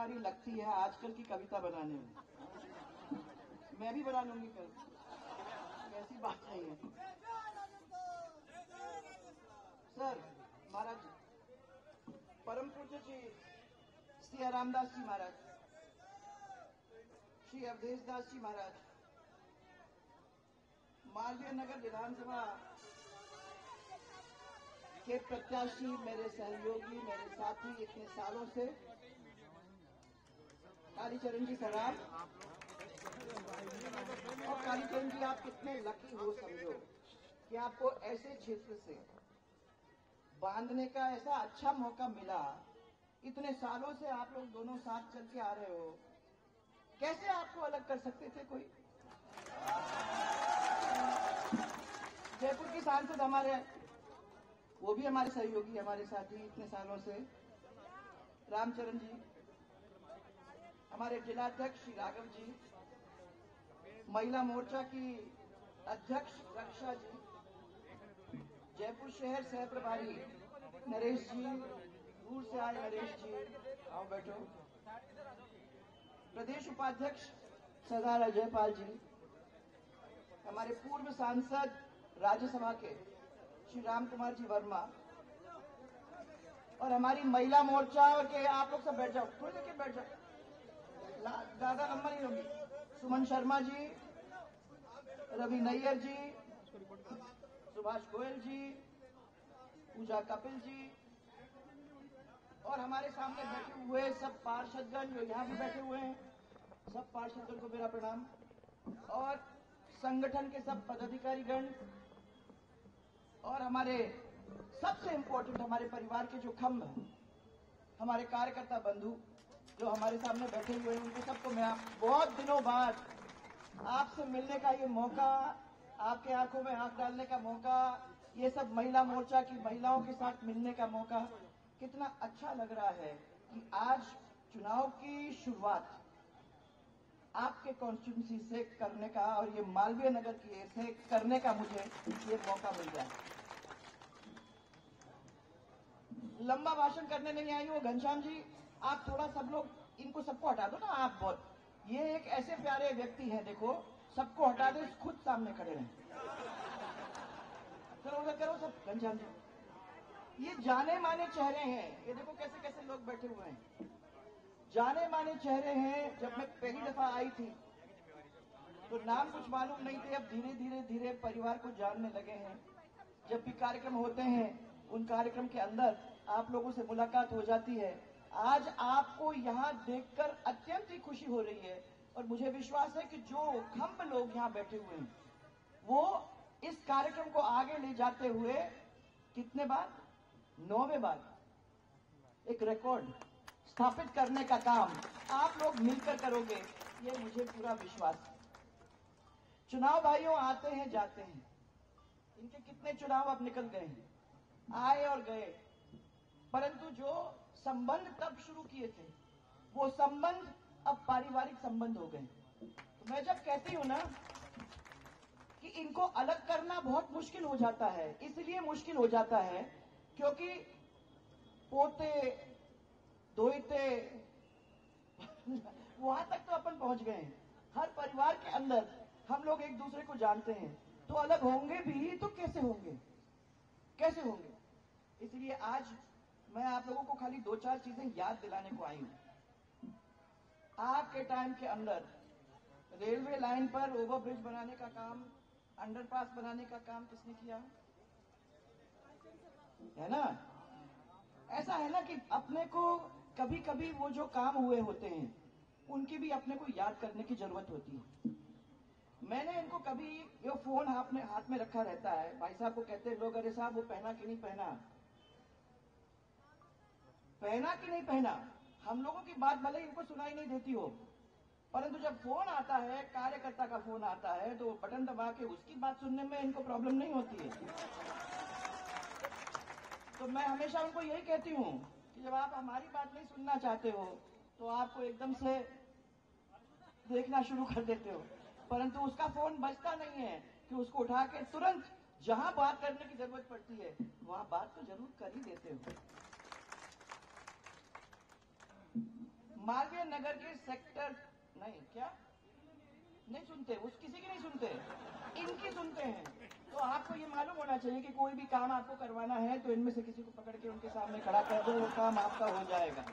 कलाकारी लगती है आजकल की कविता बनाने में। मैं भी बना लूंगी कल, ऐसी बात नहीं है। सर महाराज, परम पूज्य श्री श्री रामदास जी महाराज, श्री अवधेश दास जी महाराज, मालवीय नगर विधानसभा के प्रत्याशी, मेरे सहयोगी, मेरे साथी इतने सालों से, कालीचरण जी सराफ। और कालीचरण जी, आप कितने लकी हो समझो कि आपको ऐसे क्षेत्र से बांधने का ऐसा अच्छा मौका मिला। इतने सालों से आप लोग दोनों साथ चल के आ रहे हो, कैसे आपको अलग कर सकते थे कोई? जयपुर की सांसद हमारे, वो भी हमारे सहयोगी, हमारे साथी इतने सालों से, रामचरण जी, हमारे जिलाध्यक्ष श्री राघव जी, महिला मोर्चा की अध्यक्ष रक्षा जी, जयपुर शहर सह प्रभारी नरेश जी, दूर से आए नरेश जी, आओ बैठो, प्रदेश उपाध्यक्ष सरदार अजयपाल जी, हमारे पूर्व सांसद राज्यसभा के श्री राम कुमार जी वर्मा, और हमारी महिला मोर्चा के, आप लोग सब बैठ जाओ, थोड़ी देर के बैठ जाओ, ज्यादा लंबा नहीं होगी, सुमन शर्मा जी, रवि नैयर जी, सुभाष गोयल जी, पूजा कपिल जी, और हमारे सामने बैठे हुए सब पार्षदगण जो यहाँ भी बैठे हुए हैं, सब पार्षदगण को मेरा प्रणाम, और संगठन के सब पदाधिकारीगण, और हमारे सबसे इम्पोर्टेंट हमारे परिवार के जो खंभ हैं, हमारे कार्यकर्ता बंधु जो हमारे सामने बैठे हुए हैं, उनको सबको मैं बहुत दिनों बाद आपसे मिलने का ये मौका, आपके आंखों में आंख डालने का मौका, ये सब महिला मोर्चा की महिलाओं के साथ मिलने का मौका, कितना अच्छा लग रहा है कि आज चुनाव की शुरुआत आपके कॉन्स्टिट्यूंसी से करने का, और ये मालवीय नगर की से करने का मुझे ये मौका मिल गया। लंबा भाषण करने नहीं आई हूं। घनश्याम जी, आप थोड़ा सब लोग इनको सबको हटा दो ना। आप बहुत, ये एक ऐसे प्यारे व्यक्ति हैं, देखो सबको हटा दो, खुद सामने खड़े रहें। चलो उधर करो सब। घनश्याम जी, ये जाने माने चेहरे हैं, ये देखो कैसे कैसे लोग बैठे हुए हैं, जाने माने चेहरे हैं। जब मैं पहली दफा आई थी तो नाम कुछ मालूम नहीं थे, अब धीरे धीरे धीरे परिवार को जानने लगे हैं। जब भी कार्यक्रम होते हैं, उन कार्यक्रम के अंदर आप लोगों से मुलाकात हो जाती है। आज आपको यहाँ देखकर अत्यंत ही खुशी हो रही है, और मुझे विश्वास है कि जो खंभ लोग यहाँ बैठे हुए हैं, वो इस कार्यक्रम को आगे ले जाते हुए कितने बार, 9वें बार एक रिकॉर्ड स्थापित करने का काम आप लोग मिलकर करोगे, ये मुझे पूरा विश्वास है। चुनाव भाइयों आते हैं जाते हैं, इनके कितने चुनाव अब निकल गए हैं, आए और गए, परंतु जो संबंध तब शुरू किए थे, वो संबंध अब पारिवारिक संबंध हो गए। तो मैं जब कहती हूं ना कि इनको अलग करना बहुत मुश्किल हो जाता है, इसलिए मुश्किल हो जाता है क्योंकि पोते दोहिते वहां तक तो अपन पहुंच गए हैं। हर परिवार के अंदर हम लोग एक दूसरे को जानते हैं, तो अलग होंगे भी तो कैसे होंगे, कैसे होंगे। इसलिए आज मैं आप लोगों को खाली 2-4 चीजें याद दिलाने को आई हूं। आपके टाइम के अंदर रेलवे लाइन पर ओवरब्रिज बनाने का काम, अंडरपास बनाने का काम किसने किया है ना? ऐसा है ना कि अपने को कभी कभी वो जो काम हुए होते हैं, उनकी भी अपने को याद करने की जरूरत होती है। मैंने इनको कभी, ये फोन हाथ में रखा रहता है, भाई साहब को कहते हैं लोग, अरे साहब वो पहना कि नहीं पहना, पहना कि नहीं पहना। हम लोगों की बात भले इनको सुनाई नहीं देती हो, परंतु जब फोन आता है, कार्यकर्ता का फोन आता है, तो बटन दबा के उसकी बात सुनने में इनको प्रॉब्लम नहीं होती है। तो मैं हमेशा उनको यही कहती हूं कि जब आप हमारी बात नहीं सुनना चाहते हो, तो आपको एकदम से देखना शुरू कर देते हो, परंतु उसका फोन बजता नहीं है कि उसको उठा के तुरंत जहां बात करने की जरूरत पड़ती है, वहां बात तो जरूर कर ही देते हो। मालवीय नगर के सेक्टर नहीं क्या नहीं सुनते, उस किसी की नहीं सुनते, इनकी सुनते हैं। तो आपको ये मालूम होना चाहिए कि कोई भी काम आपको करवाना है तो इनमें से किसी को पकड़ के उनके सामने खड़ा कर दो, वो काम आपका हो जाएगा।